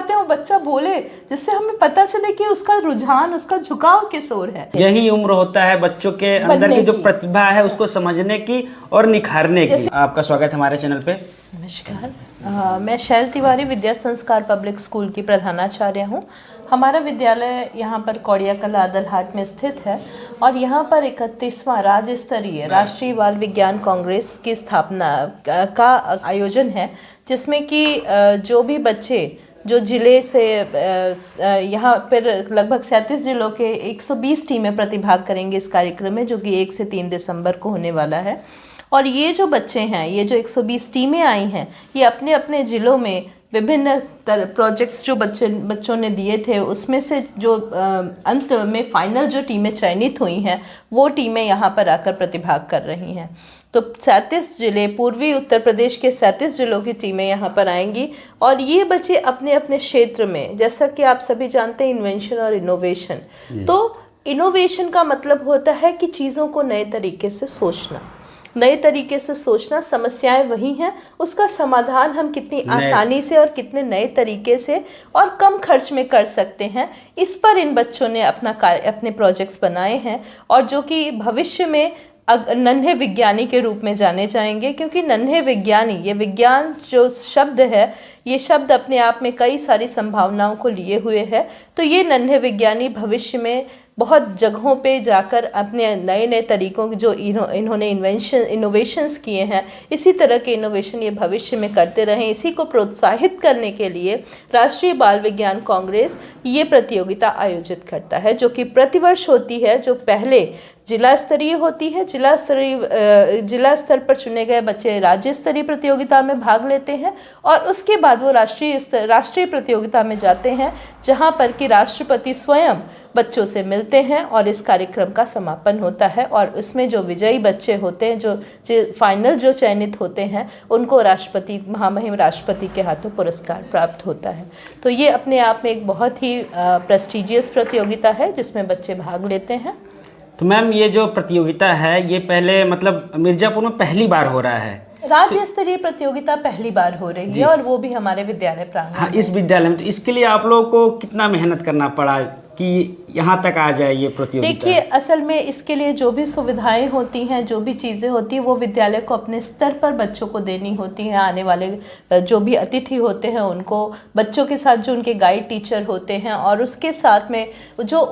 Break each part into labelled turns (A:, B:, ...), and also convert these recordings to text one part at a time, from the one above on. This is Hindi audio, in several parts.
A: चाहते हैं वो बच्चा बोले, जिससे हमें पता चले कि उसका रुझान, उसका झुकाव किस ओर है।
B: यही उम्र होता है बच्चों के अंदर की जो प्रतिभा है उसको समझने की और निखारने की। आपका स्वागत है हमारे चैनल पे।
A: नमस्कार, मैं शैल तिवारी विद्या संस्कार पब्लिक स्कूल की प्रधानाचार्य हूँ। हमारा विद्यालय यहाँ पर कौड़िया कला आदलहाट में स्थित है और यहाँ पर 31वां राज्य स्तरीय राष्ट्रीय बाल विज्ञान कांग्रेस की स्थापना का आयोजन है, जिसमें कि जो भी बच्चे जो जिले से यहाँ पर लगभग 37 जिलों के 120 टीमें प्रतिभाग करेंगे इस कार्यक्रम में, जो कि 1 से 3 दिसंबर को होने वाला है। और ये जो बच्चे हैं, ये जो 120 टीमें आई हैं, ये अपने अपने ज़िलों में विभिन्न प्रोजेक्ट्स जो बच्चों ने दिए थे, उसमें से जो अंत में फाइनल जो टीमें चयनित हुई हैं, वो टीमें यहाँ पर आकर प्रतिभाग कर रही हैं। तो 37 जिले, पूर्वी उत्तर प्रदेश के 37 जिलों की टीमें यहाँ पर आएंगी और ये बच्चे अपने अपने क्षेत्र में, जैसा कि आप सभी जानते हैं, इन्वेंशन और इनोवेशन। तो इनोवेशन का मतलब होता है कि चीज़ों को नए तरीके से सोचना, नए तरीके से सोचना। समस्याएं वही हैं, उसका समाधान हम कितनी आसानी से और कितने नए तरीके से और कम खर्च में कर सकते हैं, इस पर इन बच्चों ने अपने प्रोजेक्ट्स बनाए हैं और जो कि भविष्य में नन्हे विज्ञानी के रूप में जाने जाएंगे। क्योंकि नन्हे विज्ञानी, ये विज्ञान जो शब्द है, ये शब्द अपने आप में कई सारी संभावनाओं को लिए हुए है। तो ये नन्हे विज्ञानी भविष्य में बहुत जगहों पे जाकर अपने नए नए तरीकों की जो इन्होंने इनोवेशंस किए हैं, इसी तरह के इनोवेशन ये भविष्य में करते रहें। इसी को प्रोत्साहित करने के लिए राष्ट्रीय बाल विज्ञान कांग्रेस ये प्रतियोगिता आयोजित करता है, जो कि प्रतिवर्ष होती है। जो पहले जिला स्तरीय होती है, जिला स्तर पर चुने गए बच्चे राज्य स्तरीय प्रतियोगिता में भाग लेते हैं और उसके बाद वो राष्ट्रीय प्रतियोगिता में जाते हैं, जहाँ पर कि राष्ट्रपति स्वयं बच्चों से मिलते हैं और इस कार्यक्रम का समापन होता है। और इसमें जो विजयी बच्चे होते हैं, जो फाइनल जो चयनित होते हैं, उनको महामहिम राष्ट्रपति के हाथों पुरस्कार प्राप्त होता है। तो ये अपने आप में एक बहुत ही प्रेस्टिजियस प्रतियोगिता है जिसमें बच्चे भाग लेते हैं।
B: तो मैम, ये जो प्रतियोगिता है, ये पहले मतलब मिर्जापुर में पहली बार हो रहा है?
A: राज्य स्तरीय प्रतियोगिता पहली बार हो रही है और वो भी हमारे विद्यालय प्रांगण।
B: हाँ, इस विद्यालय में। तो इसके लिए आप लोगों को कितना मेहनत करना पड़ा कि यहाँ तक आ जाए ये प्रतियोगिता?
A: देखिए, असल में इसके लिए जो भी सुविधाएं होती हैं, जो भी चीज़ें होती हैं, वो विद्यालय को अपने स्तर पर बच्चों को देनी होती हैं। आने वाले जो भी अतिथि होते हैं, उनको बच्चों के साथ जो उनके गाइड टीचर होते हैं और उसके साथ में जो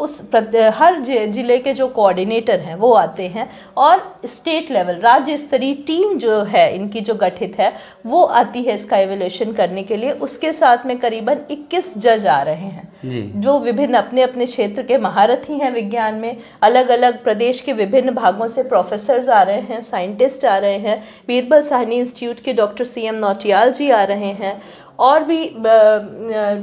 A: हर जिले के जो कोऑर्डिनेटर हैं वो आते हैं और स्टेट लेवल, राज्य स्तरीय टीम जो है इनकी जो गठित है, वो आती है इसका एवेल्यूएशन करने के लिए। उसके साथ में करीबन 21 जज आ रहे हैं जो विभिन्न अपने क्षेत्र के महारथी हैं विज्ञान में। अलग अलग प्रदेश के विभिन्न भागों से प्रोफेसर्स आ रहे हैं, साइंटिस्ट आ रहे हैं, बीरबल साहनी इंस्टीट्यूट के डॉक्टर CM नौटियाल जी आ रहे हैं और भी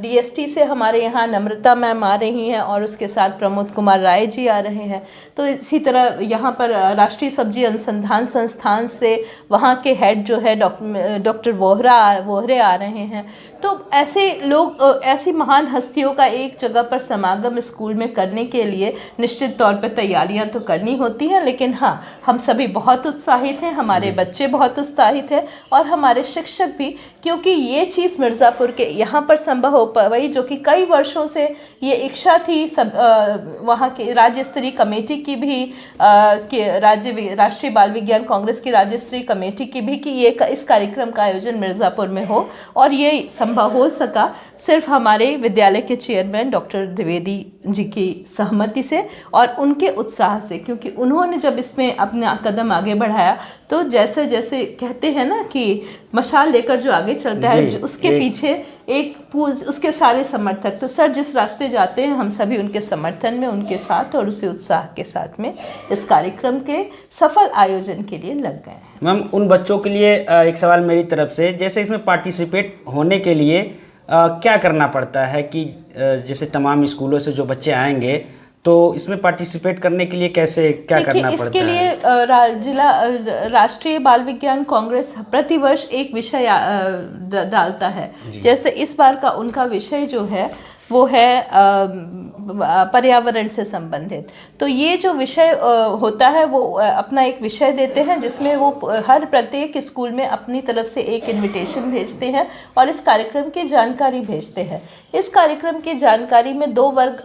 A: DST से हमारे यहाँ नम्रता मैम आ रही हैं और उसके साथ प्रमोद कुमार राय जी आ रहे हैं। तो इसी तरह यहाँ पर राष्ट्रीय सब्जी अनुसंधान संस्थान से वहाँ के हेड जो है डॉक्टर वोहरे आ रहे हैं। तो ऐसे लोग, ऐसी महान हस्तियों का एक जगह पर समागम स्कूल में करने के लिए निश्चित तौर पर तैयारियां तो करनी होती हैं, लेकिन हाँ, हम सभी बहुत उत्साहित हैं, हमारे बच्चे बहुत उत्साहित हैं और हमारे शिक्षक भी, क्योंकि ये चीज़ मिर्ज़ापुर के यहाँ पर संभव हो पाई, जो कि कई वर्षों से ये इच्छा थी वहाँ के राज्य स्तरीय कमेटी की भी, राष्ट्रीय बाल विज्ञान कांग्रेस की राज्य स्तरीय कमेटी की भी, कि ये इस कार्यक्रम का आयोजन मिर्ज़ापुर में हो। और ये संभव हो सका सिर्फ हमारे विद्यालय के चेयरमैन डॉक्टर द्विवेदी जी की सहमति से और उनके उत्साह से, क्योंकि उन्होंने जब इसमें अपना कदम आगे बढ़ाया, तो जैसे जैसे कहते हैं ना कि मशाल लेकर जो आगे चलता है, उसके पीछे उसके सारे समर्थक। तो सर जिस रास्ते जाते हैं, हम सभी उनके समर्थन में, उनके साथ और उसी उत्साह के साथ में इस कार्यक्रम के सफल आयोजन के लिए लग गए हैं।
B: मैम, उन बच्चों के लिए एक सवाल मेरी तरफ से, जैसे इसमें पार्टिसिपेट होने के लिए क्या करना पड़ता है कि जैसे तमाम स्कूलों से जो बच्चे आएंगे, तो इसमें पार्टिसिपेट करने के लिए कैसे क्या करना पड़ता है?
A: इसके लिए राष्ट्रीय बाल विज्ञान कांग्रेस प्रतिवर्ष एक विषय डालता है। जैसे इस बार का उनका विषय जो है वो है पर्यावरण से संबंधित। तो ये जो विषय होता है वो अपना एक विषय देते हैं जिसमें वो हर प्रत्येक स्कूल में अपनी तरफ से एक इनविटेशन भेजते हैं और इस कार्यक्रम की जानकारी भेजते हैं। इस कार्यक्रम की जानकारी में 2 वर्ग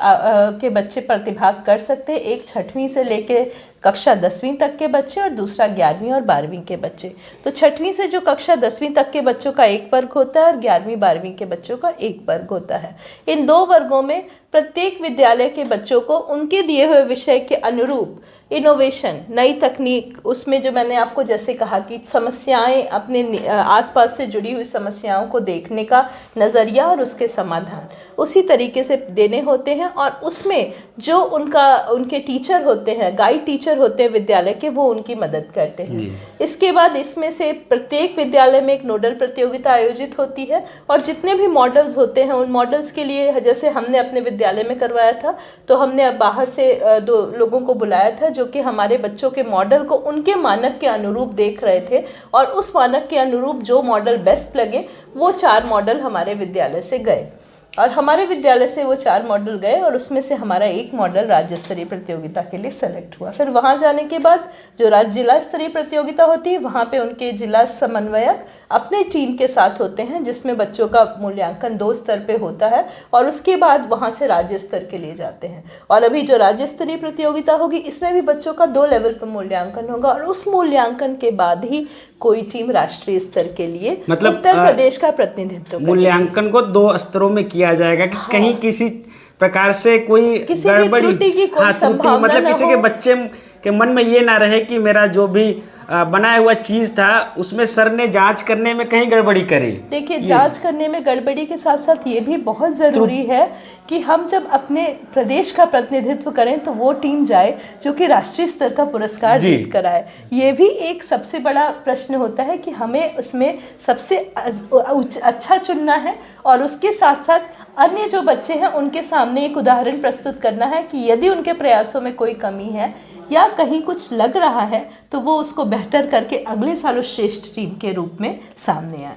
A: के बच्चे प्रतिभाग कर सकते हैं, एक 6वीं से लेके कक्षा 10वीं तक के बच्चे और दूसरा 11वीं और 12वीं के बच्चे। तो 6वीं से जो कक्षा 10वीं तक के बच्चों का एक वर्ग होता है और 11वीं 12वीं के बच्चों का एक वर्ग होता है। इन 2 वर्गों में प्रत्येक विद्यालय के बच्चों को उनके दिए हुए विषय के अनुरूप इनोवेशन, नई तकनीक, उसमें जो मैंने आपको जैसे कहा कि समस्याएं, अपने आसपास से जुड़ी हुई समस्याओं को देखने का नज़रिया और उसके समाधान उसी तरीके से देने होते हैं। और उसमें जो उनके टीचर होते हैं, गाइड टीचर होते हैं विद्यालय के, वो उनकी मदद करते हैं। इसके बाद इसमें से प्रत्येक विद्यालय में एक नोडल प्रतियोगिता आयोजित होती है और जितने भी मॉडल्स होते हैं उन मॉडल्स के लिए, जैसे हमने अपने विद्यालय में करवाया था, तो हमने बाहर से 2 लोगों को बुलाया था जो कि हमारे बच्चों के मॉडल को उनके मानक के अनुरूप देख रहे थे और उस मानक के अनुरूप जो मॉडल बेस्ट लगे वो 4 मॉडल हमारे विद्यालय से गए और हमारे विद्यालय से वो 4 मॉडल गए और उसमें से हमारा एक मॉडल राज्य स्तरीय प्रतियोगिता के लिए सेलेक्ट हुआ। फिर वहाँ जाने के बाद जो जिला स्तरीय प्रतियोगिता होती है वहाँ पे उनके जिला समन्वयक अपने टीम के साथ होते हैं जिसमें बच्चों का मूल्यांकन 2 स्तर पे होता है और उसके बाद वहाँ से राज्य स्तर के लिए जाते हैं। और अभी जो राज्य स्तरीय प्रतियोगिता होगी इसमें भी बच्चों का 2 लेवल पर मूल्यांकन होगा और उस मूल्यांकन के बाद ही कोई टीम राष्ट्रीय स्तर के लिए
B: मतलब
A: उत्तर प्रदेश का प्रतिनिधित्व
B: मूल्यांकन को 2 स्तरों में किया जाएगा कि कहीं किसी प्रकार से कोई गड़बड़ी,
A: त्रुटि की कोई संभावना
B: मतलब किसी के बच्चे के मन में ये ना रहे कि मेरा जो भी बनाया हुआ चीज था उसमें सर ने जांच करने में कहीं गड़बड़ी करी।
A: देखिए, जांच करने में गड़बड़ी के साथ साथ ये भी बहुत ज़रूरी है कि हम जब अपने प्रदेश का प्रतिनिधित्व करें तो वो टीम जाए जो कि राष्ट्रीय स्तर का पुरस्कार जीत कर आए। ये भी एक सबसे बड़ा प्रश्न होता है कि हमें उसमें सबसे अच्छा चुनना है और उसके साथ साथ अन्य जो बच्चे हैं उनके सामने एक उदाहरण प्रस्तुत करना है कि यदि उनके प्रयासों में कोई कमी है या कहीं कुछ लग रहा है तो वो उसको बेहतर करके अगले साल उस श्रेष्ठ टीम के रूप में सामने आए।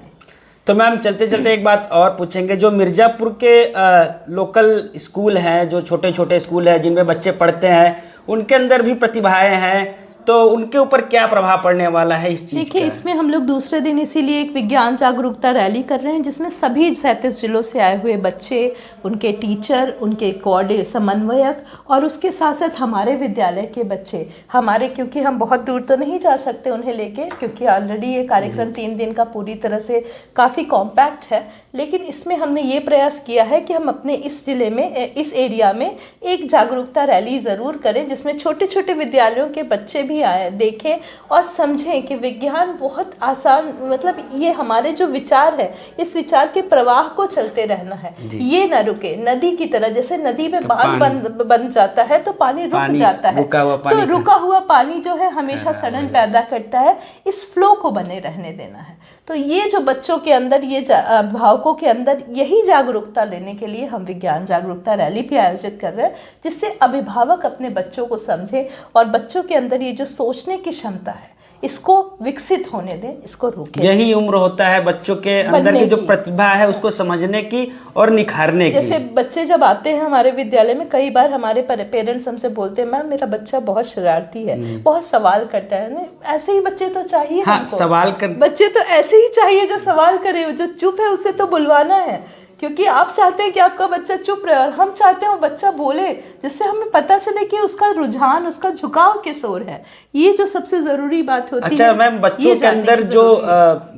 B: तो मैम चलते चलते एक बात और पूछेंगे, जो मिर्ज़ापुर के लोकल स्कूल हैं, जो छोटे छोटे स्कूल हैं जिनमें बच्चे पढ़ते हैं, उनके अंदर भी प्रतिभाएं हैं, तो उनके ऊपर क्या प्रभाव पड़ने वाला है इस चीज़ का?
A: देखिए, इसमें हम लोग दूसरे दिन इसीलिए एक विज्ञान जागरूकता रैली कर रहे हैं जिसमें सभी 37 जिलों से आए हुए बच्चे, उनके टीचर, उनके समन्वयक और उसके साथ साथ हमारे विद्यालय के बच्चे, हमारे, क्योंकि हम बहुत दूर तो नहीं जा सकते उन्हें लेके, क्योंकि ऑलरेडी ये कार्यक्रम 3 दिन का पूरी तरह से काफ़ी कॉम्पैक्ट है, लेकिन इसमें हमने ये प्रयास किया है कि हम अपने इस जिले में, इस एरिया में एक जागरूकता रैली ज़रूर करें जिसमें छोटे छोटे विद्यालयों के बच्चे भी आए, देखें और समझें कि विज्ञान बहुत आसान, मतलब ये हमारे जो विचार है इस विचार के प्रवाह को चलते रहना है, ये ना रुके। नदी की तरह, जैसे नदी में बांध बन जाता है तो पानी रुक जाता है, तो रुका हुआ पानी जो है हमेशा सड़न पैदा करता है, इस फ्लो को बने रहने देना है। तो ये जो बच्चों के अंदर, ये अभिभावकों के अंदर, यही जागरूकता लेने के लिए हम विज्ञान जागरूकता रैली भी आयोजित कर रहे हैं जिससे अभिभावक अपने बच्चों को समझे और बच्चों के अंदर ये जो सोचने की क्षमता है इसको विकसित होने दें, इसको रोकें।
B: यही उम्र होता है बच्चों के अंदर की जो प्रतिभा है उसको समझने की और निखारने की।
A: जैसे बच्चे जब आते हैं हमारे विद्यालय में, कई बार हमारे पेरेंट्स हमसे बोलते हैं, मैम मेरा बच्चा बहुत शरारती है, बहुत सवाल करता है। नहीं, ऐसे ही बच्चे तो चाहिए हमको।
B: सवाल कर
A: बच्चे तो ऐसे ही चाहिए जो सवाल करे, जो चुप है उससे तो बुलवाना है, क्योंकि आप चाहते हैं कि आपका बच्चा चुप रहे और हम चाहते हैं वो बच्चा बोले, जिससे हमें पता चले कि उसका रुझान, उसका झुकाव किस ओर है। ये जो सबसे जरूरी बात होती है।
B: अच्छा मैम, बच्चों के अंदर जो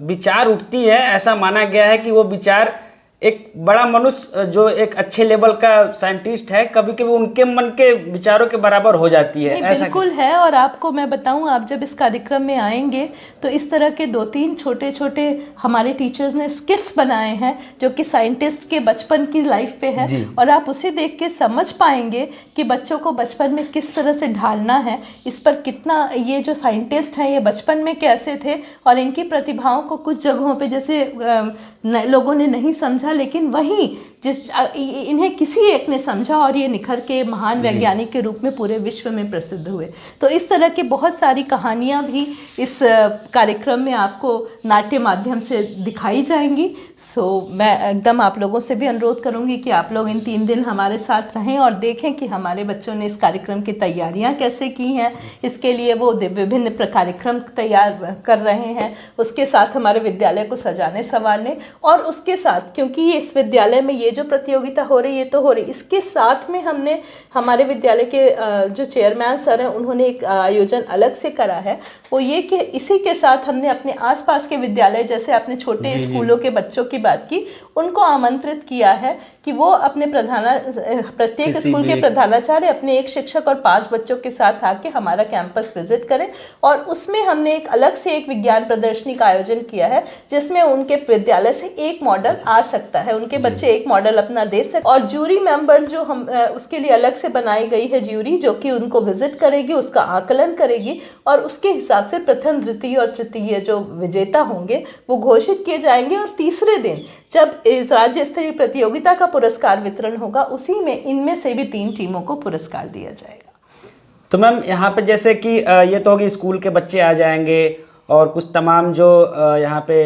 B: विचार उठती है, ऐसा माना गया है कि वो विचार एक बड़ा मनुष्य जो एक अच्छे लेवल का साइंटिस्ट है, कभी कभी उनके मन के विचारों के बराबर हो जाती है।
A: ऐसा बिल्कुल है। और आपको मैं बताऊं, आप जब इस कार्यक्रम में आएंगे तो इस तरह के 2-3 छोटे छोटे हमारे टीचर्स ने स्किट्स बनाए हैं जो कि साइंटिस्ट के बचपन की लाइफ पे है, और आप उसे देख के समझ पाएंगे कि बच्चों को बचपन में किस तरह से ढालना है, इस पर कितना, ये जो साइंटिस्ट हैं ये बचपन में कैसे थे और इनकी प्रतिभाओं को कुछ जगहों पे जैसे लोगों ने नहीं समझा समझा, लेकिन वहीं इन्हें किसी एक ने समझा और ये निखर के महान वैज्ञानिक के रूप में पूरे विश्व में प्रसिद्ध हुए। तो इस तरह की बहुत सारी कहानियाँ भी इस कार्यक्रम में आपको नाट्य माध्यम से दिखाई जाएंगी। मैं एकदम आप लोगों से भी अनुरोध करूंगी कि आप लोग इन 3 दिन हमारे साथ रहें और देखें कि हमारे बच्चों ने इस कार्यक्रम की तैयारियां कैसे की हैं। इसके लिए वो विभिन्न कार्यक्रम तैयार कर रहे हैं, उसके साथ हमारे विद्यालय को सजाने संवारने, और उसके साथ क्योंकि ये इस विद्यालय में ये जो प्रतियोगिता हो रही है तो हो रही, इसके साथ में हमने हमारे विद्यालय के जो चेयरमैन सर हैं उन्होंने एक आयोजन अलग से करा है। वो ये कि इसी के साथ हमने अपने आसपास के विद्यालय, जैसे आपने छोटे स्कूलों के बच्चों की बात की, उनको आमंत्रित किया है कि वो अपने प्रत्येक स्कूल के प्रधानाचार्य अपने एक शिक्षक और 5 बच्चों के साथ आके हमारा कैंपस विजिट करें। और उसमें हमने एक अलग से एक विज्ञान प्रदर्शनी का आयोजन किया है जिसमें उनके विद्यालय से एक मॉडल आ सकता है, उनके बच्चे एक मॉडल अपना दे सकते। और ज्यूरी मेंबर्स जो हम उसके लिए अलग से बनाई गई है ज्यूरी, जो कि उनको विजिट करेगी, उसका आकलन करेगी और उसके हिसाब से प्रथम, द्वितीय और तृतीय जो विजेता होंगे वो घोषित किए जाएंगे। और तीसरे दिन जब इस राज्य स्तरीय प्रतियोगिता का पुरस्कार वितरण होगा, उसी में इनमें से भी 3 टीमों को पुरस्कार दिया जाएगा।
B: तो मैम यहाँ पे जैसे कि ये तो होगी स्कूल के बच्चे आ जाएंगे और कुछ तमाम जो यहाँ पे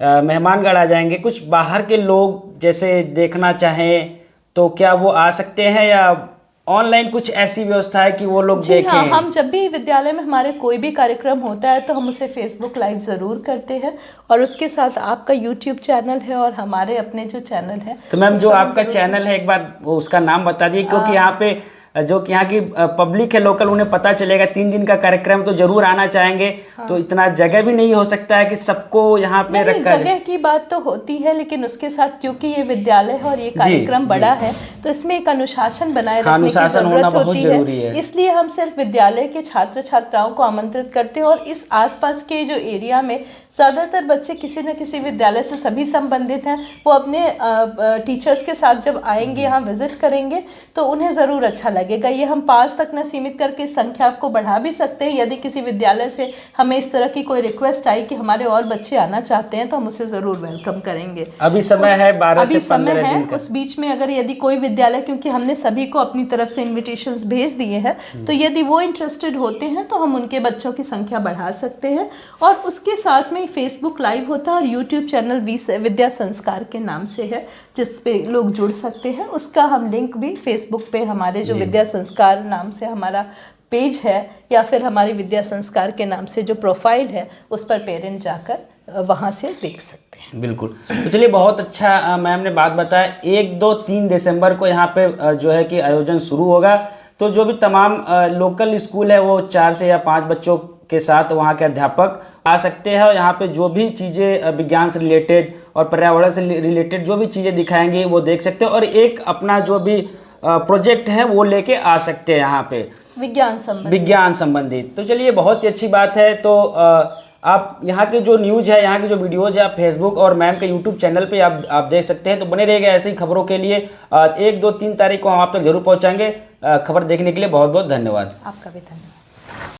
B: मेहमानगण आ जाएंगे, कुछ बाहर के लोग जैसे देखना चाहें तो क्या वो आ सकते हैं या ऑनलाइन कुछ ऐसी व्यवस्था है कि वो लोग देखें?
A: हाँ, हम जब भी विद्यालय में हमारे कोई भी कार्यक्रम होता है तो हम उसे फेसबुक लाइव ज़रूर करते हैं, और उसके साथ आपका यूट्यूब चैनल है और हमारे अपने जो चैनल है।
B: तो मैम जो आपका चैनल है एक बार वो उसका नाम बता दीजिए, क्योंकि यहाँ पे जो कि यहाँ की पब्लिक है लोकल, उन्हें पता चलेगा 3 दिन का कार्यक्रम तो जरूर आना चाहेंगे। हाँ। तो इतना जगह भी नहीं हो सकता है कि सबको यहाँ पे रखा।
A: जगह की बात तो होती है, लेकिन उसके साथ क्योंकि ये विद्यालय है और ये कार्यक्रम बड़ा है तो इसमें एक अनुशासन बनाए रखने की जरूरत होती है। इसलिए हम सिर्फ विद्यालय के छात्र छात्राओं को आमंत्रित करते हैं, और इस आसपास के जो एरिया में ज़्यादातर बच्चे किसी न किसी विद्यालय से सभी संबंधित हैं, वो अपने टीचर्स के साथ जब आएंगे यहाँ विजिट करेंगे तो उन्हें ज़रूर अच्छा लगेगा। ये हम 5 तक न सीमित करके संख्या आपको बढ़ा भी सकते हैं। यदि किसी विद्यालय से हमें इस तरह की कोई रिक्वेस्ट आई कि हमारे और बच्चे आना चाहते हैं तो हम उसे ज़रूर वेलकम करेंगे।
B: अभी समय है 12 से 15 दिन का।
A: उस बीच में अगर यदि कोई विद्यालय, क्योंकि हमने सभी को अपनी तरफ से इन्विटेशंस भेज दिए हैं, तो यदि वो इंटरेस्टेड होते हैं तो हम उनके बच्चों की संख्या बढ़ा सकते हैं। और उसके साथ में फेसबुक लाइव होता है और यूट्यूब चैनल विद्या संस्कार के नाम से है जिस पे लोग जुड़ सकते हैं। उसका हम लिंक भी फेसबुक पे हमारे जो विद्या संस्कार नाम से हमारा पेज है या फिर हमारी विद्या संस्कार के नाम से जो प्रोफाइल है उस पर पेरेंट जाकर वहाँ से देख सकते हैं।
B: बिल्कुल। तो चलिए, बहुत अच्छा मैम ने बात बताया। 1, 2, 3 दिसंबर को यहाँ पे जो है कि आयोजन शुरू होगा। तो जो भी तमाम लोकल स्कूल है वो 4 से या 5 बच्चों के साथ वहाँ के अध्यापक आ सकते हैं और यहाँ पे जो भी चीज़ें विज्ञान से रिलेटेड और पर्यावरण से रिलेटेड जो भी चीज़ें दिखाएंगे वो देख सकते हैं, और एक अपना जो भी प्रोजेक्ट है वो लेके आ सकते हैं यहाँ पे विज्ञान संबंधित। तो चलिए, बहुत ही अच्छी बात है। तो आप यहाँ के जो न्यूज़ है, यहाँ की जो वीडियोज़ है, आप फेसबुक और मैम के यूट्यूब चैनल पे आप देख सकते हैं। तो बने रहिएगा ऐसी खबरों के लिए। 1, 2, 3 तारीख को हम आप तक जरूर पहुँचाएंगे। खबर देखने के लिए बहुत बहुत धन्यवाद।
A: आपका भी धन्यवाद।